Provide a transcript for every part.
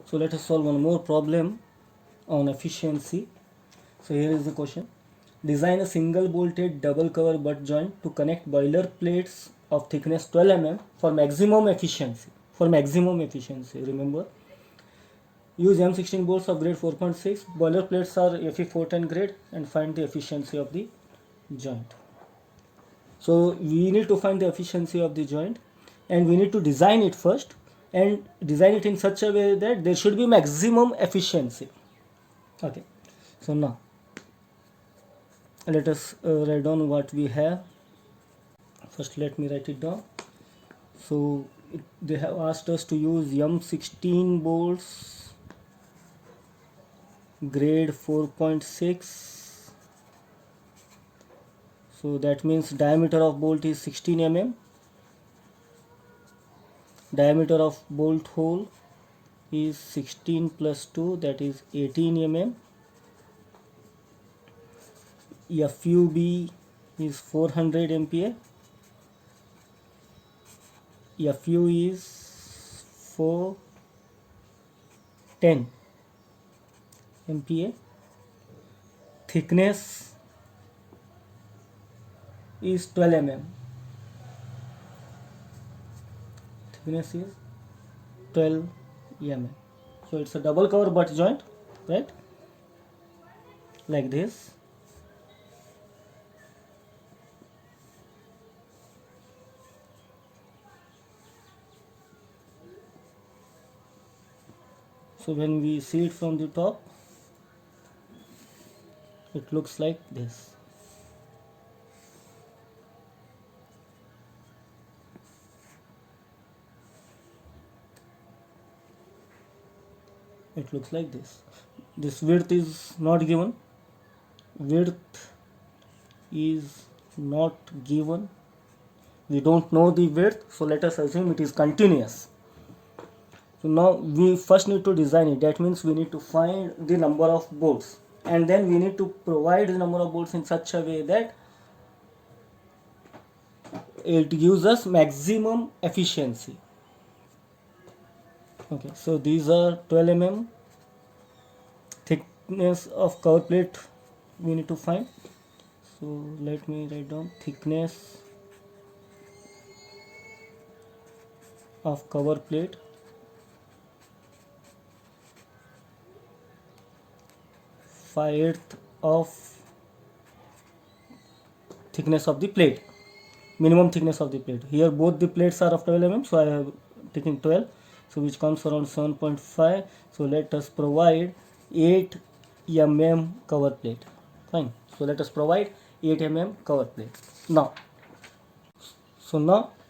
So let us solve one more problem on efficiency. So here is the question. Design a single bolted double cover butt joint to connect boiler plates of thickness 12 mm for maximum efficiency. For maximum efficiency, remember. Use M16 bolts of grade 4.6. Boiler plates are Fe410 grade and find the efficiency of the joint. So we need to find the efficiency of the joint and we need to design it first and design it in such a way that there should be maximum efficiency. Okay, so now let us write down what we have. First let me write it down. So they have asked us to use M16 bolts grade 4.6. So that means diameter of bolt is 16 mm. Diameter of bolt hole is 16 plus 2, that is 18 mm. FUB is 400 MPa. FU is 410 MPa. Thickness is 12 mm. Thickness is 12 mm. So it's a double cover butt joint, right? Like this. So when we see it from the top, it looks like this. It looks like this. This width is not given. Width is not given. We don't know the width, so let us assume it is continuous. So now we first need to design it. That means we need to find the number of bolts and then we need to provide the number of bolts in such a way that it gives us maximum efficiency. Okay, so these are 12 mm thickness of cover plate we need to find. So let me write down thickness of cover plate. Five-eighth of thickness of the plate, minimum thickness of the plate. Here both the plates are of 12 mm, so I have taken 12, so which comes around 7.5. So let us provide 8 mm cover plate. Fine. So let us provide 8 mm cover plate. Now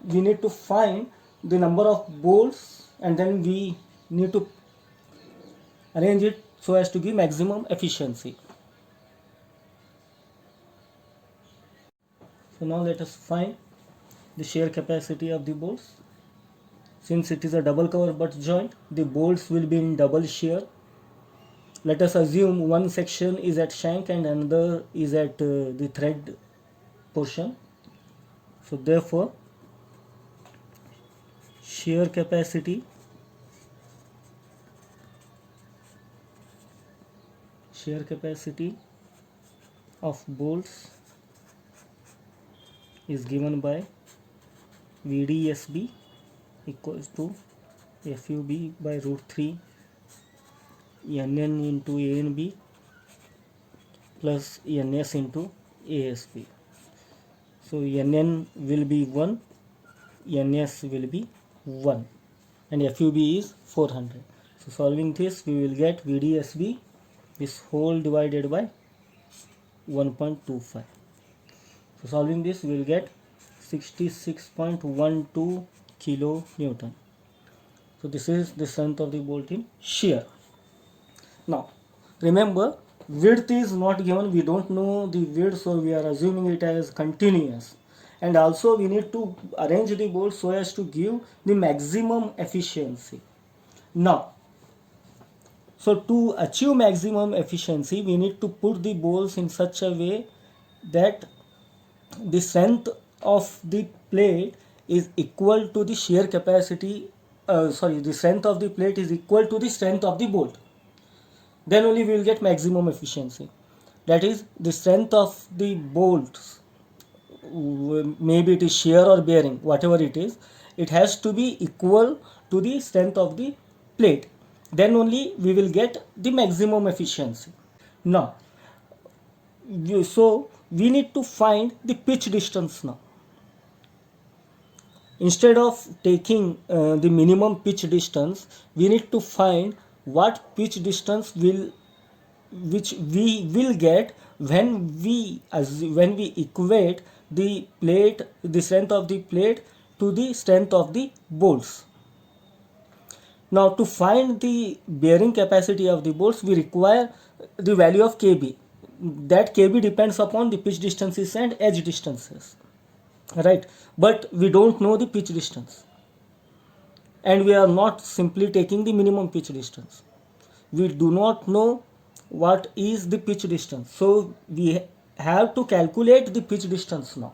we need to find the number of bolts and then we need to arrange it so as to give maximum efficiency. So now let us find the shear capacity of the bolts. Since it is a double cover butt joint, the bolts will be in double shear. Let us assume one section is at shank and another is at the thread portion. So therefore shear capacity of bolts is given by VDSB equals to FUB by root 3 NN into ANB plus NS into ASB. So NN will be 1, NS will be 1 and FUB is 400. So solving this we will get VDSB this whole divided by 1.25. So solving this we will get 66.12 kilo Newton. So this is the strength of the bolt in shear. Now remember, width is not given, we don't know the width, so we are assuming it as continuous, and also we need to arrange the bolts so as to give the maximum efficiency. Now so to achieve maximum efficiency we need to put the bolts in such a way that the strength of the plate is equal to the shear capacity the strength of the plate is equal to the strength of the bolt, then only we will get maximum efficiency. That is, the strength of the bolts, maybe it is shear or bearing, whatever it is, it has to be equal to the strength of the plate, then only we will get the maximum efficiency. Now so we need to find the pitch distance. Now instead of taking the minimum pitch distance, we need to find what pitch distance which we will get when we equate the strength of the plate to the strength of the bolts. Now to find the bearing capacity of the bolts, we require the value of kb. That kb depends upon the pitch distances and edge distances, right? But we don't know the pitch distance, and we are not simply taking the minimum pitch distance. We do not know what is the pitch distance, so we have to calculate the pitch distance now.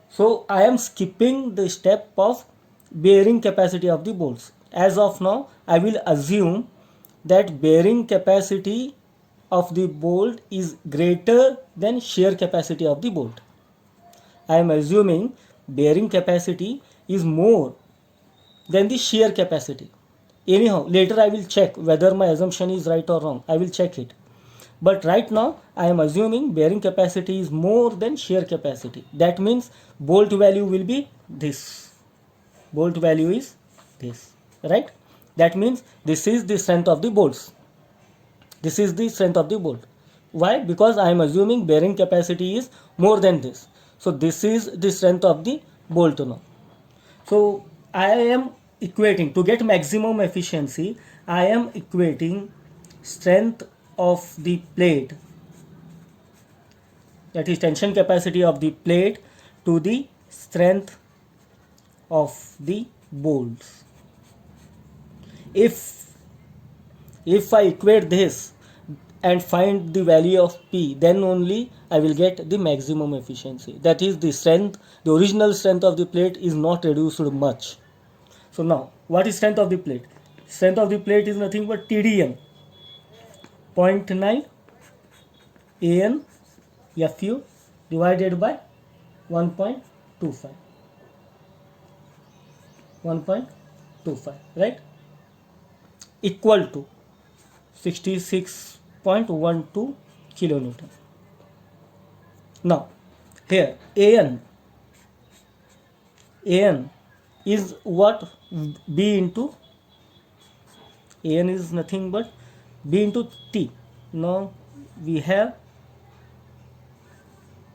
So I am skipping the step of bearing capacity of the bolts. As of now, I will assume that bearing capacity of the bolt is greater than shear capacity of the bolt. I am assuming bearing capacity is more than the shear capacity. Anyhow, later I will check whether my assumption is right or wrong. I will check it. But right now I am assuming bearing capacity is more than shear capacity. That means bolt value will be this. Bolt value is this, right? That means this is the strength of the bolts. This is the strength of the bolt. Why? Because I am assuming bearing capacity is more than this. So this is the strength of the bolt now. So I am equating, to get maximum efficiency, I am equating strength of the plate, that is tension capacity of the plate, to the strength of the bolts. If I equate this and find the value of P, then only I will get the maximum efficiency. That is, the strength, the original strength of the plate is not reduced much. So now, what is strength of the plate? Strength of the plate is nothing but TDN, 0.9 AN FU divided by 1.25. 1.25, right? Equal to 66.12 kilonewton. Now, here AN is what? B into AN is nothing but B into T. Now we have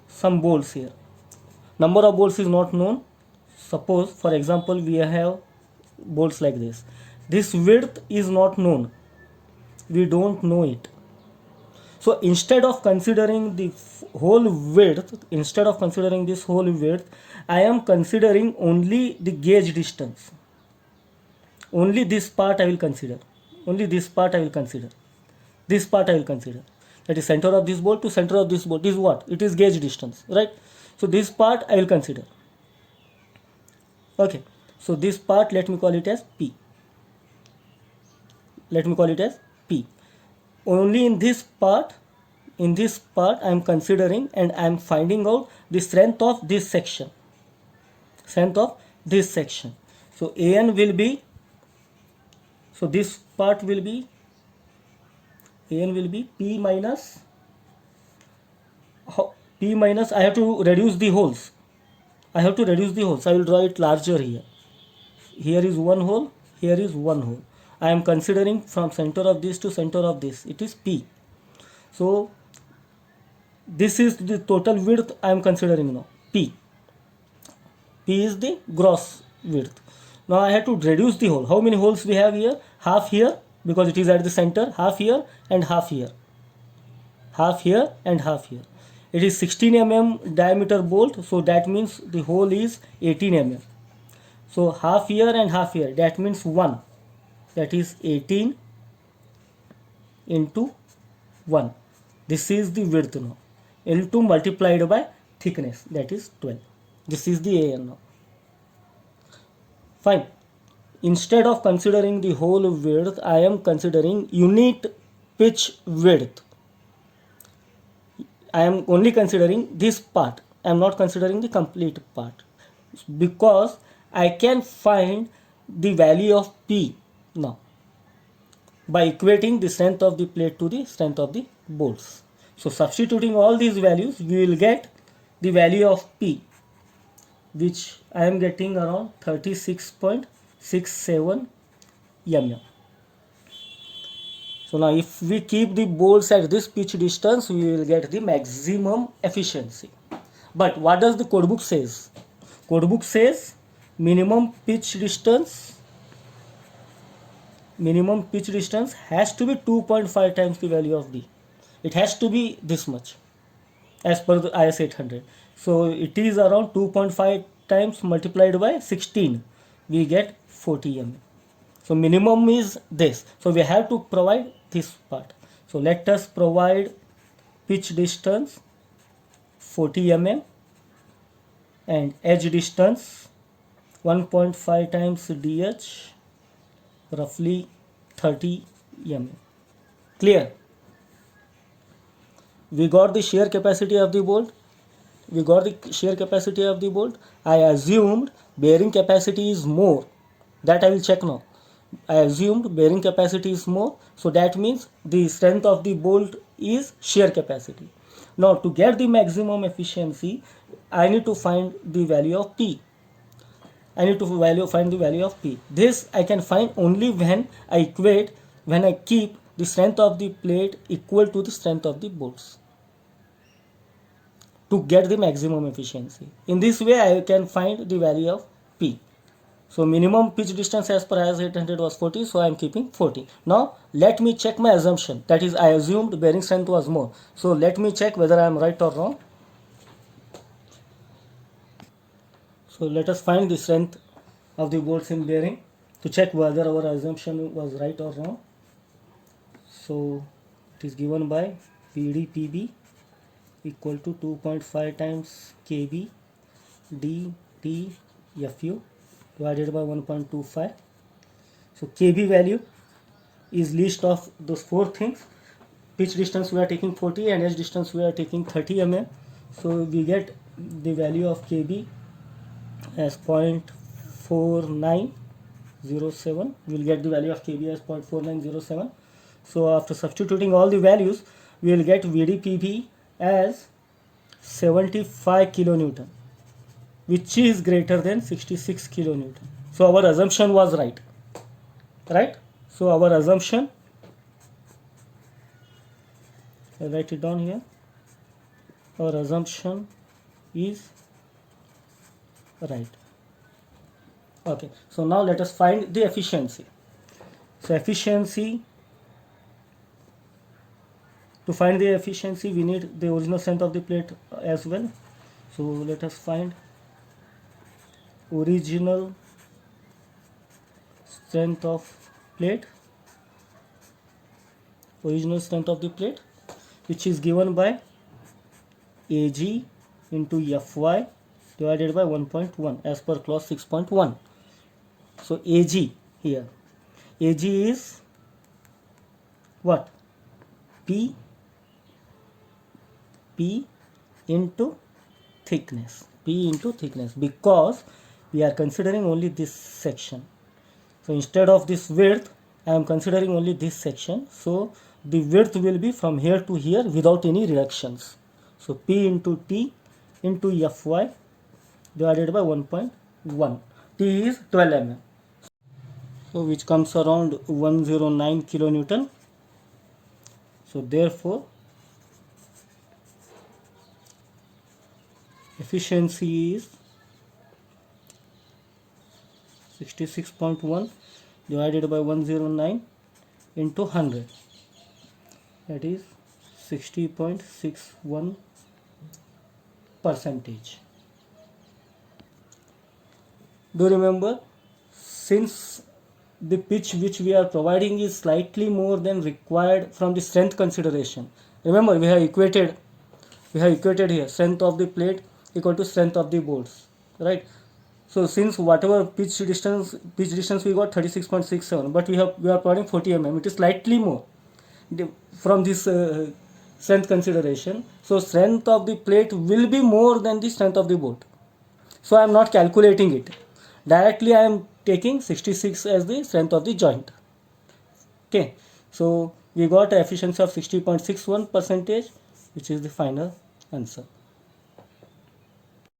some bolts here. Number of bolts is not known. Suppose, for example, we have bolts like this. This width is not known. We don't know it. So instead of considering the whole width, I am considering only the gauge distance. Only this part I will consider. This part I will consider. That is center of this bolt to center of this bolt is what? It is gauge distance, right? So this part I will consider. Okay. So this part, let me call it as P. Only in this part I am considering, and I am finding out the strength of this section. So AN will be, so this part will be, AN will be P minus, I have to reduce the holes. I will draw it larger here. Here is one hole, here is one hole. I am considering from center of this to center of this. It is P. So this is the total width I am considering now. P is the gross width. Now I have to reduce the hole. How many holes we have here? Half here, because it is at the center. Half here and half here. It is 16 mm diameter bolt, so that means the hole is 18 mm. So half here and half here, that means 1. That is 18 into 1. This is the width now. L2 multiplied by thickness, that is 12. This is the AN now. Fine. instead of considering the whole width, I am considering unit pitch width. I am only considering this part. I am not considering the complete part, because I can find the value of P now by equating the strength of the plate to the strength of the bolts. So substituting all these values, we will get the value of P, which I am getting around 36.67 mm. So now if we keep the bolts at this pitch distance, we will get the maximum efficiency. But what does the codebook says? Codebook says minimum pitch distance has to be 2.5 times the value of B. It has to be this much as per the IS 800. So it is around 2.5 times multiplied by 16. We get 40 mm. So minimum is this. So we have to provide this part. So let us provide pitch distance 40 mm and edge distance 1.5 times DH, roughly 30 mm. Clear? We got the shear capacity of the bolt. I assumed bearing capacity is more. That I will check now. I assumed bearing capacity is more, so that means the strength of the bolt is shear capacity. Now to get the maximum efficiency, I need to find the value of P. Find the value of P. This I can find only when I keep the strength of the plate equal to the strength of the bolts to get the maximum efficiency. In this way, I can find the value of P. So minimum pitch distance as per IS 800 was 40, so I am keeping 40. Now let me check my assumption. That is, I assumed bearing strength was more. So let me check whether I am right or wrong. So let us find the strength of the bolts in bearing to check whether our assumption was right or wrong. So it is given by PDPB equal to 2.5 times KB DTFU divided by 1.25. So KB value is least of those four things. Pitch distance we are taking 40 and edge distance we are taking 30 mm. So we get the value of KB as 0.4907. We will get the value of KB as 0.4907. So after substituting all the values, we will get VDPB as 75 kilonewton, which is greater than 66 kilonewton. So our assumption was right. So our assumption, I'll write it down here. Our assumption is right. Okay, so now let us find the efficiency. So to find the efficiency, we need the original strength of the plate as well. So let us find original strength of plate, which is given by AG into Fy divided by 1.1 as per clause 6.1. So AG here, AG is what? P into thickness, because we are considering only this section. So instead of this width, I am considering only this section. So the width will be from here to here without any reductions. So P into T into Fy divided by 1.1. T is 12 mm. So which comes around 109 kilonewton. So therefore efficiency is 66.1 divided by 109 into 100, that is 60.61%. Do remember, since the pitch which we are providing is slightly more than required from the strength consideration, remember we have equated here strength of the plate equal to strength of the bolts, right? So since whatever pitch distance we got 36.67, but we are providing 40 mm, it is slightly more from this strength consideration. So strength of the plate will be more than the strength of the bolt. So I am not calculating it. Directly I am taking 66 as the strength of the joint. Okay, so we got an efficiency of 60.61%, which is the final answer.